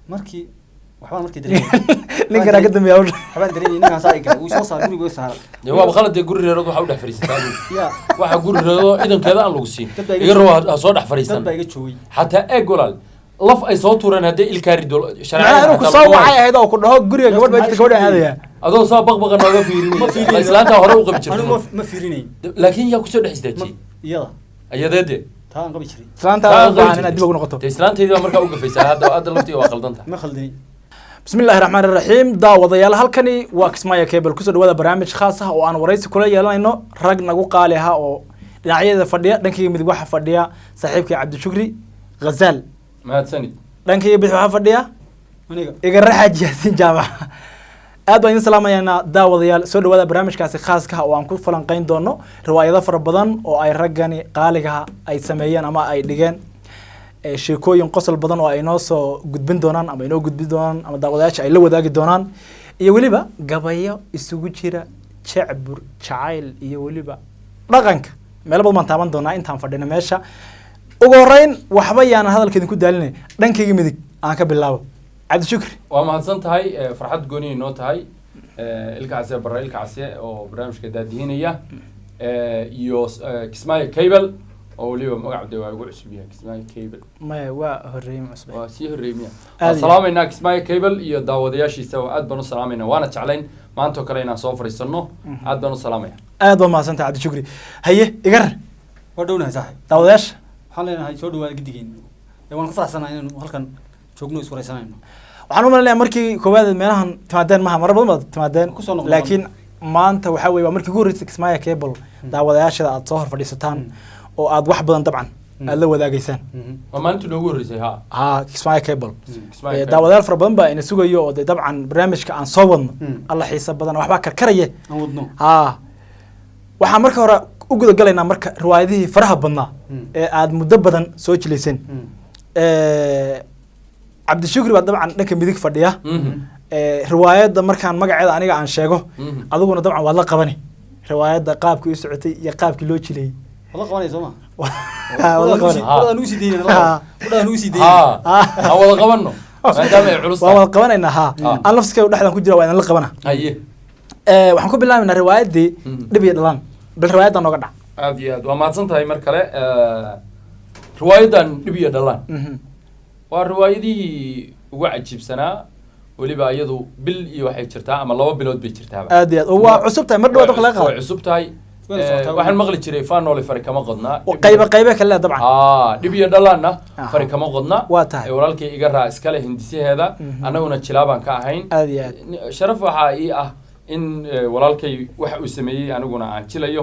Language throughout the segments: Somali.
markii waxbaan markii dareemay ninkan ka dambeeya waxbaan dareemay ninkan saa iga uu soo saar guriga saar waa qalad guri reerad waxa u dhex fariistaa ya waxa guri reerado idankeeda aan lagu siin iga roo soo dhex fariistan dad baa iga joogay hatta eeg walaal laf ay soo tuureen hadii ilkaari dol sharciga inuu ku soo wacay ahayd oo ku dhaho guriga gabadh baa jirta gabadha aadaya adoo soo baqbaqa nooga fiirin islaanta hore u qabi jirtay ma fiirinay laakiin yaa ku soo dhex istaajiyay iyada ayadeede taan qabi jiray islaanta baan inaad dib ugu noqoto islaantayda markaa u gafaysaa hadda laftiga waa qaldanta ma khaldini bismillaahir rahmaanir rahiim daawadayaal halkani waa Kismaayo Cable ku soo dhawaada barnaamij khaas ah oo aan wareysi kula yeelanayno rag nagu qaali ah oo dhinacyada fadhiya dhankayga midig waxa fadhiya saaxiibkay Cabdi Shukri Ghazal mahadsanid dhankayga bidix waxa fadhiya aniga iga raxaaj Yaasin Jaamac aad baan idin salaamaynaa daawadayaal soo dhawaada barnaamijkaasi khaaska ah oo aan ku falanqeyn doono riwaayado fara badan oo ay raggani qaaliga ay sameeyeen ama ay dhigeen sheekooyin qosol badan oo ay noo soo gudbin doonaan ama inoo gudbin doonaan ama daawadayaasha ay la wadaagi doonaan iyo waliba gabayo isugu jira jacbur jacayl iyo waliba dhaqanka meel badan baan taaban doonaa intaan fadhino meesha ugu horeyn waxba yaan hadalkeedin ku daalinay dhankayga midig aan ka bilaabo Cabdi Shukri waa mahadsan tahay farxad gooni inoo tahay ilkaasi barra ilkaasi oo barnaamijka daadihinaya iyo Kismaayo Cable oo waliba magacda waa ugu cusub yahay Kismaayo Cable ma waa horeeyay cusub waa si horeeyay assalaamayna Kismaayo Cable iyo daawadayaashiisa aad baan u salaamayna waana jeclayn maanta kale inaan soo fariisano aad baan u salaamayna aad baa mahadsan tahay Cabdi Shukri haye igar waa dhownahay saaxiib daawadayaasha waxaan leenahay soo dhawaada gidigeen waan ku faraxsanahay inaan halkan joogno is wareysanayno waxaan u maleynayaa markii koowaad meelahan timaadeen maha marar badan baad timaadeen laakiin maanta waxa weeye waa markii ugu horeysay Kismaayo Cable daawadayaashada aad soo hor fadhiisataan oo aad wax badan dabcan aad la wadaagaysaan waa maalintii noogu horeysay ha Kismaayo Cable daawadayaal fara badan baa ina sugayo oo dabcan barnaamijka aan soo wadno alla xiisa badan waxba karkaraya aan wadno ha waxaan marka hore u guda galaynaa marka riwaayadihii faraha badnaa ee aad muddo badan soo jilayseen Cabdi Shukri waa dabcan dhanka midig fadhiya riwaayada markaan magaceeda aniga aan sheego adiguna dabcan waad la qabani riwaayada qaabkii u socotay iyo qaabkii loo jilay wada qabanayso ma wada qabani wada nuusi deeyay wada nuusi deeyay wada qabano maadaama ay culus wada qabanayna ha aan lafsiga dhaxdan ku jira waa in la qabana haye waxaan ku bilaabaynaa riwaayadii dhib iyo dhalaan bal riwaayadan nooga dhac aad iyo aad waa mahadsan tahay mar kale riwaayadan dhib iyo dhalaan waa riwaayadii ugu cajiibsanaa waliba iyadu bil iyo waxay jirtaa ama 2 bilood bay jirtaa aad iyo aad oo waa cusub tahay mar dhawaad wax laga waa cusub tahay waxaan maqli jiray faanole fari kama qodna qayb kale dabcan dhib iyo dhalaanna fari kama qodna waa tahay walaalkay iga raa iskale hindisaheeda anaguna jilaabaan ka ahayn aad iyo aad sharaf waxa ii ah in walaalkay waxa uu sameeyay aniguna aan jilayo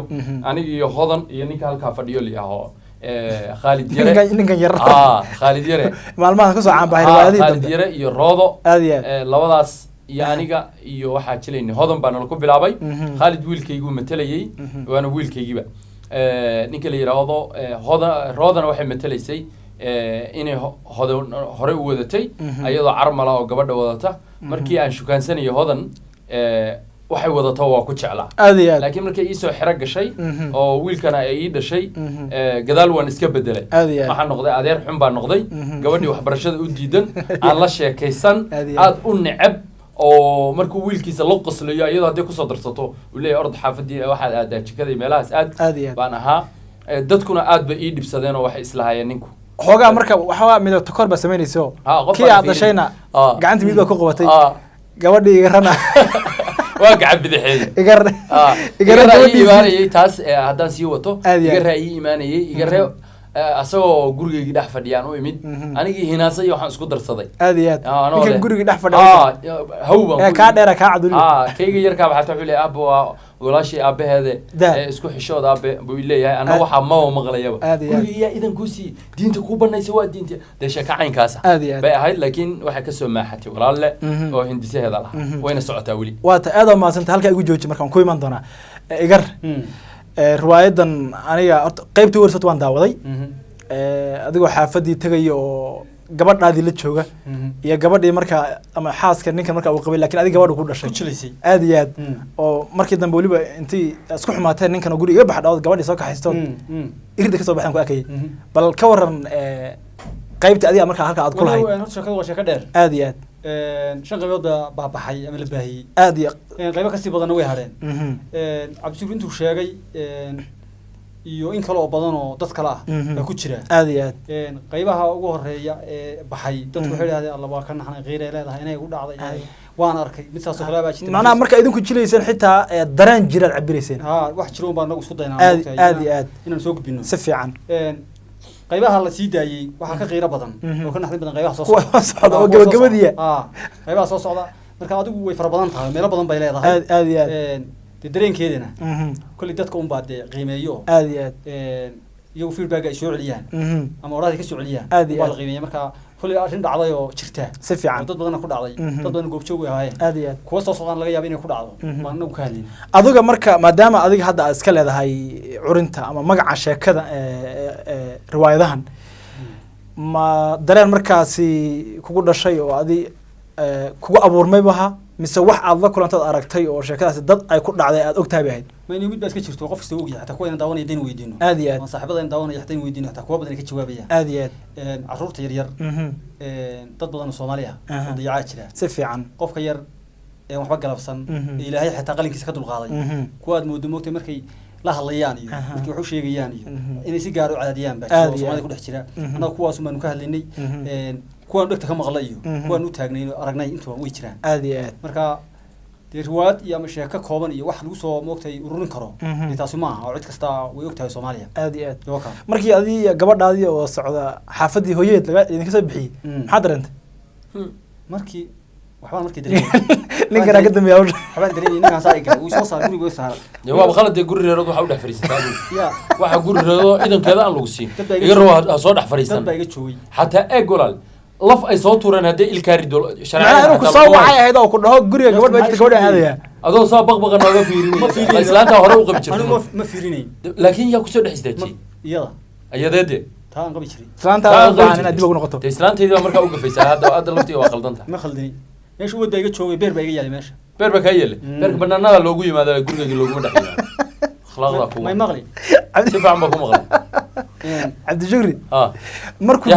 aniga iyo hodan iyo ninka halka fadhiyo li aho Khalid Yare ninkan yar Khalid Yare maalmaha ka soo caan bahay riwaayadii Khalid Yare iyo Roodo aad iyo aad labadaas iyo aniga iyo waxa jilayni hodan baan la ku bilaabay Khalid wiilkaygu matalayay waana wiilkaygiba ninka la yiraahdo Roodana waxay matalaysay inay hodan hore u wadatay ayadoo carmala oo gabadha wadata markii aan shukaansanay hodan waxay wadato waa ku jeclaa aad iyo aad laakiin markay ii soo xira gashay oo wiilkana ay ii dhashay gadaal waan iska bedelay waxaan noqday adeer xun baan noqday gabadhii waxbarashada u diidan aan la sheekaysan aad u necab oo markuu wiilkiisa la qoslayo iyadoo hadday kusoo darsato uu leeyahay orod xaafadii waxaad aadaa jikada meelahaas aad baan ahaa dadkuna aad ba ii dhibsadeen oo waxay islahaayeen ninku xoogaa marka waxaa midabta kor ba sameynayso kii aad dhashayna gacanta mid baa ku qabatay gabadhii iga rana waa gacan bidixeed iga raayi imaanayay taas haddaan sii wato iga raayi imaanayay iga ree asagoo gurigeygii dhex fadhiyaan u imid anigii hinaasay waxaan isku darsaday aad iyo aad ninkan gurigii dhex fadhiya hawban kaa dheera kaa caduli kayga yarkaa waxaa taa xulay aabba waa walaashii aabaheede isku xishood aabe buu leeyahay anna waxaa ma maqlayaba guriga yaa idan ku sii diinta ku banaysa waa diinta deesha ka caynkaas bay ahayd laakiin waxay ka soo maaxatay walaalle oo hindisaheeda lahaa wayna socotaa weli waa ta aad oo maasanta halka igu jooji markaan ku iman doonaa igar riwaayadan aniga qaybtii warsad waan daawaday adigoo xaafadii tagay oo gabadhaadii la jooga iyo gabadhii marka ama xaaska ninkan marka uu qabay laakiin adiga gabadhu ku dhashay aad iyo aad oo markii dambe waliba intii isku xumaateen ninkan guriga iga baxdhaw gabadhii soo kaxaysto irida ka soo baxan ku akay bal ka waran qaybta adiga markaa halka aad ku lahayd horta sheekadu waa sheeko dheer aad iyo aad shan qaybood baa baxay ama la baahiyey aad iyo qaybo kasii badanna way hadheen cabdishukur intuu sheegay iyo in kale oo badan oo dad kale ah baa ku jira aad iyo aad qaybaha ugu horeeya ee baxay dadku waxay yidhahdeen alla waa ka naxnay qiire leedahay inay u dhacday waan arkay mid saasoo kale baa jirta macnaha marka idinku jilayseen xitaa dareen jiraad cabirayseen wax jiro baan nagu isku daynaa aad iyo aad inaan soo gudbino si fiican qaybaha la sii daayay waxaa ka qiiro badan oo ka naxdin badan qaybaha soo socda oo gabagabadiya qaybaha soo socda marka adigu way fara badan tahay meelo badan bay leedahay aad iyo aad dareenkeedana kulli dadka un baa dee qiimeeyo aad iyo aad iyagu feedback ay soo celiyaan ama oraahda ka soo celiyaan waa la qiimeeya marka kulli arrin dhacday oo jirta si fiican dad badan ku dhacday dad badan goobjoog way ahaayeen aad iyo aad kuwa soo socdaan laga yaabo inay ku dhacdo baan anagu ka hadlin adiga marka maadaama adiga hadda aad iska leedahay curinta ama magaca sheekada riwaayadahan ma dareen markaasi kugu dhashay oo adi kugu abuurmaybaha mise wax aad la kulantaad aragtay oo sheekadaasi dad ay ku dhacday aad ogtahay bahayd ma inuu mid baa iska jirto qof kasta ogyahay xataa kuwa inaan daawanaya dayn weydiino aad iyo aad waan saaxiibada daawanaya xataa in weydiino xataa kuwa badan ka jawaabaya aad iyo aad carruurta yar yar dad badan oo Soomaali ah oo dayacaa jira si fiican qofka yar ee waxba galabsan ilaahay xataa qalinkiisa ka dulqaaday kuwa aad moodo moogtay markay la hadlayaan iyo markii wax u sheegayaan iyo inay si gaar u cadaadiyaan baa Soomaaliya ku dhex jira anaga kuwaas uma ka hadlaynay kuwaan dhagta ka maqlay iyo kuwaan u taagnay aragnay intuba way jiraan aad iyo aad marka riwaayad iyo ama sheeko kooban iyo wax lagu soo moogtay ururin karo intaas ma aha oo cid kasta way ogtahay Soomaaliya aad iyo aad markii adii gabadhaadii oo socda xaafadii hooyadeed laga idinka soo bixiyay maxaa dareentay markii waxbaan markii dareemay ninkan ka dambeeyay waxbaan dareemay ninkan saa iga uu soo saaray guriga saar jawaab khalad ee guri reerad waxa u dhex fariisatay ya waxa guri reerado idankeeda aan lagu siin iga roo soo dhex fariisan dad baa iga joogay xataa eeg walaal laf ay soo tuureen hadii ilkaari dol sharciga inuu ku soo wacay ahayd oo ku dhaho guriga gabadh baa jirta gabadha aadaya adoo soo baqbaqa nooga fiirinay islaanta hore u qabi jirtay ma fiirinay laakiin yaa ku soo dhex istaajiyay iyada ayadeede taan qabi jiray islaanta baan inaad dib ugu noqoto islaanteedii markaa u gafaysaa hadda laftii waa qaldanta ma khaldini meesha wada iga joogay beer baa iga yaalay meesha beer baa ka yeelay beerka banaanada loogu yimaado guriga loogu dhaxeeyo akhlaaqda ku ma maqli si fiican ba ku maqli عبد الجوري markuu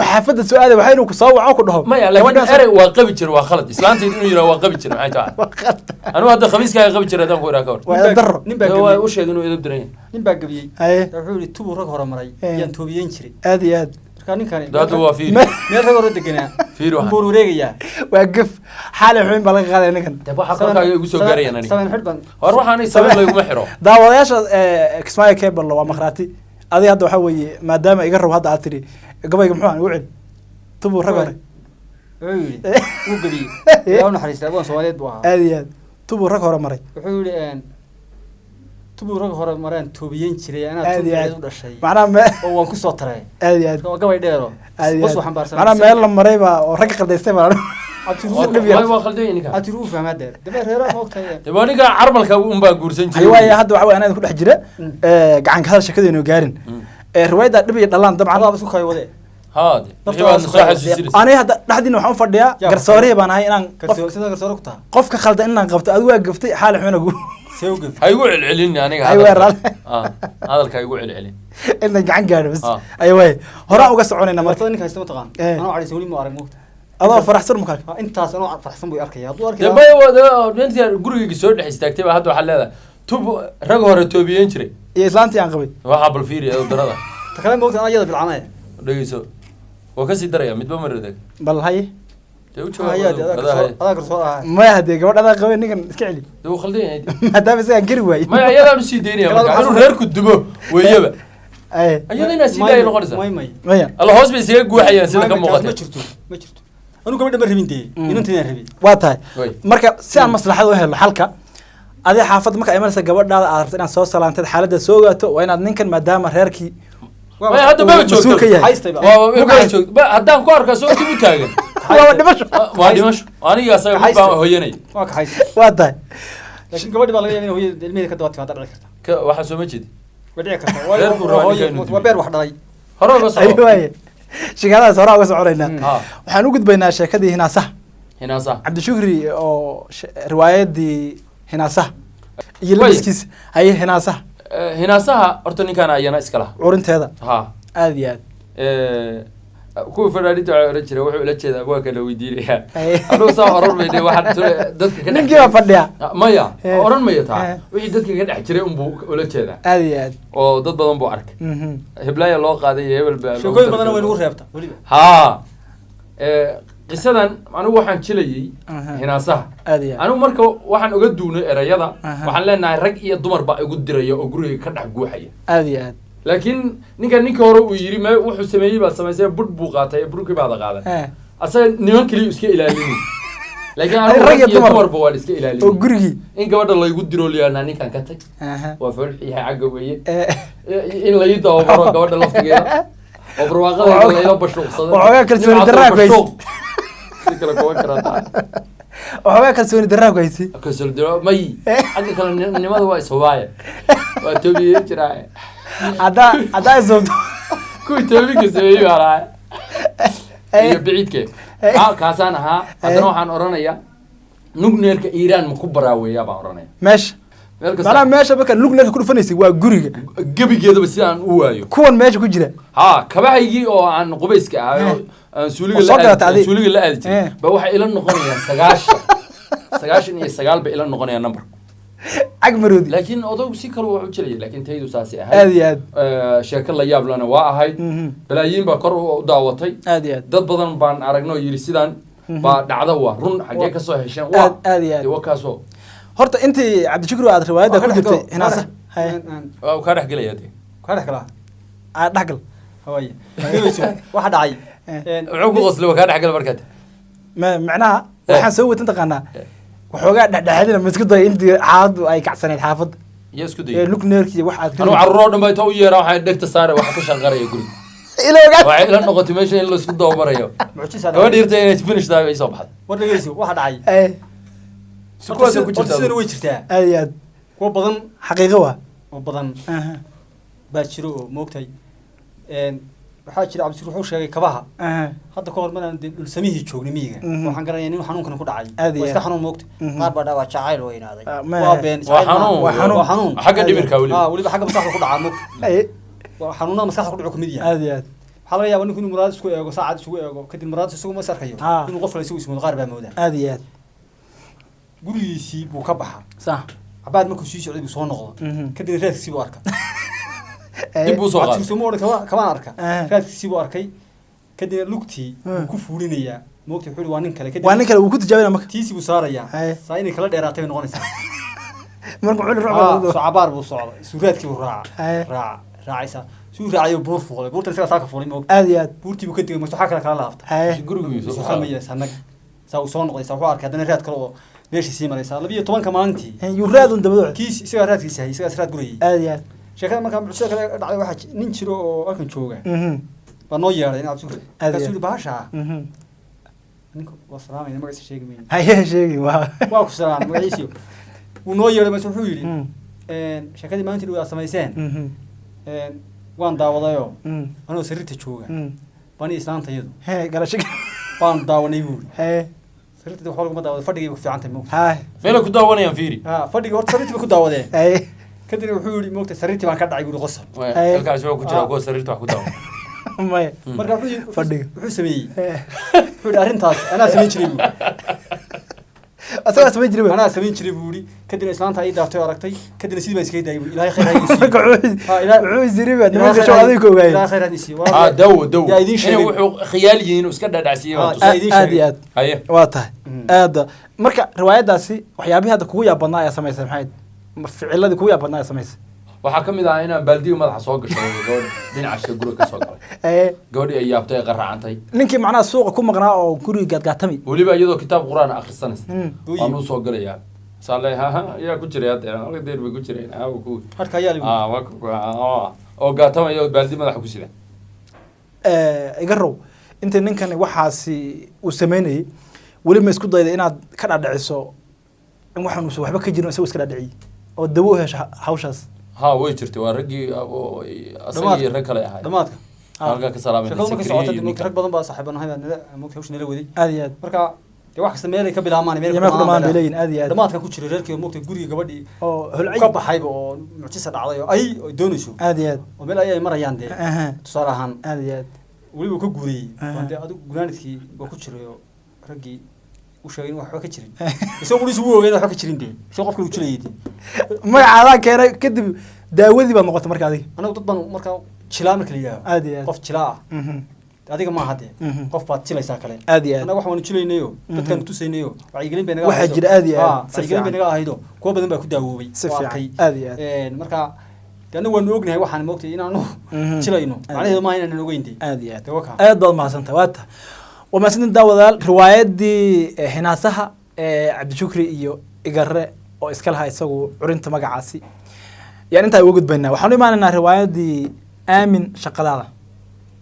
xaafada soo aaday waxa inuu ku soo waco ku dhaho maya laakiin erey waa qabi jir waa khalad islaanteed inuu yiraahdo waa qabi jir maxay tahay anu hadda khamiiska ay qabi jiradaan ku iraaka waa darro nin baa gabi u sheegay inuu idab diray nin baa gabiyay wuxuu yiri tubu rag hore maray yaan toobiyeyn jiray aad iyo aad marka ninkani dad waa fiir meel rag hore deganaa fiir waxa buu wareegaya waa gaf xaalay xubin baa laga qaaday ninkan daba xaqaaga igu soo gaarayaan aniga saban xidban war waxaan ay sabab lagu xiro daawadayaasha Kismaayo Cable waa maqraati adiga hadda waxa weeye maadaama iga rabo hadda aad tiri gabayga muxuu aan ugu celi tubu rag hore uu gabiyay yaa naxariistay abaan Soomaaliyeed buu ahaa aad iyo aad tubu rag hore maray wuxuu yiri tubu rag hore maraan toobiyeyn jiray anaa tubu u dhashay macnaha oo waan ku soo taray aad iyo aad oo gabay dheero bas waxaan baarsan macnaha meel la maray baa oo rag qaldaystay baa waa khaldayninka atiru fahmadeer daba reeraha moogtay daba aniga carmalka un baa guursan jiray aywa hadda waxa weeyaan ku dhex jira gacan ka hadal shaqadeenu gaarin riwaayada dhib iyo dhalaan dabcan Allah isku kay wade haade waxaan soo xasuusinay aniga hadda dhaxdiina waxaan u fadhiyaa garsooriye baan ahay inaan sida garsoore ku tahay qofka khaldan inaan qabto adigu waa gaftay xaal xumana gu seewgaf haygu celcelin aniga hadalka haygu celcelin inta gacan gaadho bas aywa hore uga soconayna marka ninka haysta ma taqaan anoo cali sawli ma arag moogta adoo faraxsan markaa intaas anoo faraxsan buu arkaya hadduu arkay daba wada inta gurigii soo dhex istaagtay baa hadda waxa leedahay tub rag hore toobiyeen jiray iyo islaantii aan qabay waxa bal fiiri ee darada ta kale moogta anayada bilcamay dhageyso waa ka sii daraya midba mareedag bal hay adaa garsoor ah ma hadee gabadha qabay ninkan iska celi duu khaldan maadaama isaga gari waay ma ayadaan u sii deynaya marka inuu reerku dubo weeyaba ayada inaa sii daay noqonaysa maya alla hoos bay isaga guuxayaan sida ka muuqata ma jirto anu gabadha ma rabin dee inanteena rabi waa tahay marka si aan maslaxad u helo xalka adiga xaafadda marka imanaysa gabadhaada aad rabto inaad soo salaanteed xaaladda soo ogaato waa inaad ninkan maadaama reerkii waa hadda ma joogto waa joogto haddaan ku arkaa soo dib u taagan waa dhimasho waa dhimasho aniga asaga mid baan hooyanay waa ka haysta waa tahay laakiin gabadhi baa laga yaabaa in hooyada ilmeheeda ka dawaatay hadda dhici karta waxa soo ma jeedi dhici karta waa beer wax dhalay hore uga soo shaqadaas hore uga soconaynaa waxaan u gudbaynaa sheekadii hinaasaha cabdishukri oo riwaayadii hinaasaha iyo labiskiisa haye hinaasaha hinaasaha horta ninkaan ayana iska laha curinteeda ha aad iyo aad kuwa fanaaniinta waxay oran jireen wuxuu ula jeedaa waa kala weydiinayaa anugu saa oran mayne waxaan dadka ka ninkii baa fadhiya maya oran maya taa wixii dadka ka dhex jiray unbuu ula jeedaa aad iyo aad oo dad badan buu arkay heblaaya loo qaaday iyo hebel baa sheekooyin badan way nagu reebta weliba haa qisadan anigu waxaan jilayay hinaasaha anigu marka waxaan uga duunay erayada waxaan leenahay rag iyo dumar baa igu diraya oo guriga ka dhex guuxaya aad iyo aad laakiin ninka hore uu yiri ma wuxuu sameeyay baa samaysay bud buu qaatay burkii baad qaaday asaga niman kaliya iska ilaalinay laakiin anigu rag iyo dumar baa iska ilaalinay oo gurigi in gabadha la igu diro liyaana ninkan ka tag waa farxi xagga weeye in la ii dawro gabadha laftigeeda oo barwaaqada la ila bashuuqsaday waxoogaa kalsooni darraa ku haysi kala kooban kartaa waxoogaa kalsooni darraa ku haysi kalsooni darraa may xagga kale nimada waa iswaaya waa tobiye jiraa haddaa isabto kuwii toobinka sameeyey baa lahaa iyo biciidke kaasaan ahaa haddana waxaan oranayaa nugneerka iiraan ma ku baraaweeyaa baan oranaya meesha macnaha meesha marka lugneerka ku dhufanaysay waa guriga gebigeedaba si aan u waayo kuwan meesha ku jira haa kabahaygii oo aan qubayska ahayo aan suuliga la aadi jiray ba waxay ila noqonayaan 99 ba ila noqonayaan number agmaroodi laakiin odow si kale wuxuu jiray laakiin taydu saasi aad iyo ahayd sheeko la yaab lana waa ahayd balaayiin baa kor u daawatay aad iyo aad dad badan baan aragnoo yiri sidaan baa dhacda waa run xagee ka soo hesheen waa aad iyo aad waa kaasoo horta intii cabdishukri aad riwaayada ku jirtay hinaasa waa ka dhex galaya de ka dhex galaa dhaxgal hawaya waxa dhacay wuxuu ku qoslo ka dhex gal markaad macnaha waxaan soo watan taqaanaa waxoogaa dhexdhexaadina ma isku day intii xaaladu ay kacsaneyd xaafadda iyo isku day lugneerkii wax aad anu carruur dhan baa inta u yeeraa waxay dhegta saare wax ka shaqaraya guriga waxay ila noqotay meesha in la isku dawmarayo gabadha yarta inay finish tahay ay soo baxday war dhageyso waxa dhacay sukuwaas ku jirtaa sidana way jirtaa aad iyo aad kuwa badan xaqiiqo waa oo badan baa jiro oo moogtay waxaa jira cabdisur wuxuu sheegay kabaha hadda ka hor maraan dhul samihii joognay miyiga waxaan garanaya nin xanuunkan ku dhacay waa iska xanuun moogta qaar baa dhawaa jacayl weynaaday waa been waa xanuun xagga dhimirka weliba xagga maskaxda ku dhacaa moogta waa xanuunada maskaxda ku dhaco kamid yahay aad iyo aad waxaa laga yaabaa ninku inuu muraad isku eego saacad isugu eego kadib muraad isagu ma sarkayo inuu qof kale isagu ismoodo qaar baa moodaa aad iyo aad gurigiisii buu ka baxa sax cabaad markuu sii socday buu soo noqdo kadib reerkiisii buu arka dib buu soo qaaday kabaan arka raadkiisii buu arkay kadibna lugtii buu ku fuulinayaa moogta wuxuu waa nin kale waa nin kale uu ku tijaabinaa marka tiisi buu saarayaa saa inay kala dheeraatay bay noqonaysaa marka wuxuu soo cabaar buu socday suuraadkii buu raacaysaa suu raacayo buur fuulay buurtan isagaa saa ka fuulay moogta aad iyo aad buurtii buu ka digay marka waxaa kale kala laaftay gurigiisu samaya sanag saa uu soo noqday saa wuxuu arkay haddana raad kale oo meeshii sii maraysaa 12 maalintii yuu raadun dabadooda kiis isagaa raadkiisa hay isagaa raad gurayay aad iyo aad sheekada markaa bulshada kale dhacday waxaa nin jiro oo halkan jooga baa noo yeedhay in cabdisur kaasuu bahasha ninku waa salaamayna magaciisa sheegi mayno haye sheegi waa ku salaam magaciisa wuu noo yeedhay mas wuxuu yidhi sheekadii maalintii dhow aad samayseen waan daawadayoo anoo sariirta jooga bani islaanta iyadu galasho baan daawanay buuri sariirta wax laguma daawado fadhigay ku fiican tahay moogta meel ku daawanayaan fiiri fadhigii horta sariirtii bay ku daawadeen kadib wuxuu yidhi moogta sariirtii baan ka dhacay buuri qosol halkaas wuxuu ku jiraa kuwa sariirta wax ku daawan maya marka wuxuu sameeyey wuxuu yidhi arrintaas anaa samayn jiray buuri asagaa samayn jiray anaa samayn jiray buuri kadibna islaanta ay daaftay oo aragtay kadibna sidii baan iskaga daayay buuri ilaahay khayr ha wuxuu isiriba nimanka shoo adiga ka ogaayay ilaahay khayr ha isiiyo dawo wuxuu khiyaal yihiin iska dhadhacsiiyey aad iyo aad haye waa tahay aad marka riwaayadaasi waxyaabihii hadda kugu yaab badnaa ayaa samaysay maxay ficiladii kugu yaab badnaa ayaa samaysay waxaa ka mid ah inaan baaldiga madaxa soo gasho gabadha dhinaca guriga ka soo galay gabadhii ay yaabtay qaracantay ninkii macnaha suuqa ku maqnaa oo guriga gaadgaatami weliba iyadoo kitaab quraan akhrisanaysa waan u soo galayaa saale ayaa ku jiray hadda halka deer bay ku jireen ku harka ayaa oo gaatamayo baaldi madaxa ku sida iga row inta ninkan waxaasi uu sameynayay weli ma isku dayday inaad ka dhadhiciso in waxaan uusan waxba ka jirin isagoo iska dhadhiciyey oo dawo u hesho hawshaas ها ويجرتي ورقي أصلي ركلة هاي دماتك halka ka salaamay shaqada markay socotay mid rag badan baa saaxiibanahay moogtay hawshan la waday aad iyo aad marka de wax kasta meel ay ka bilaabmaan meel ku dhamaan beelayn aad iyo aad damaadka ku jira reerkii moogtay guriga gabadhii oo hulcay ka baxay oo mucjisa dhacday oo ay doonayso aad iyo aad oo meel ay marayaan de tusaale ahaan aad iyo aad weliba ka guuriyey wande adigu gunaanadkii waa ku jiray oo raggii u sheegay in waxba ka jirin isagoo qudhiis ugu ogeyn waxba ka jirin dee soo qofka uu jilayay dee magacaadaa keenay kadib daawadii baad noqotay marka adiga anagu dad baan markaa jilaa marka la yidhaaho qof jilaa ah adiga maaha dee qof baad jilaysaa kale annaga wax waanu jilaynayo dadkaanu tusaynayo wacyigelin bay naga waxaa jira aad iyo aad wacyigelin bay naga ahaydo kuwa badan baa ku daawoobay oo arkay marka annagu waanu ognahay waxaan moogtay inaanu jilayno macnaheedu maaha inaanan ogeyn dee aad iyo aad baad mahadsantahay waata waa mahadsantin daawadayaal riwaayadii hinaasaha cabdishukri iyo igare oo iska lahaa isagu curinta magacaasi yaan intaa uga gudbaynaa waxaan u imaanaynaa riwaayadii aamin shaqadaada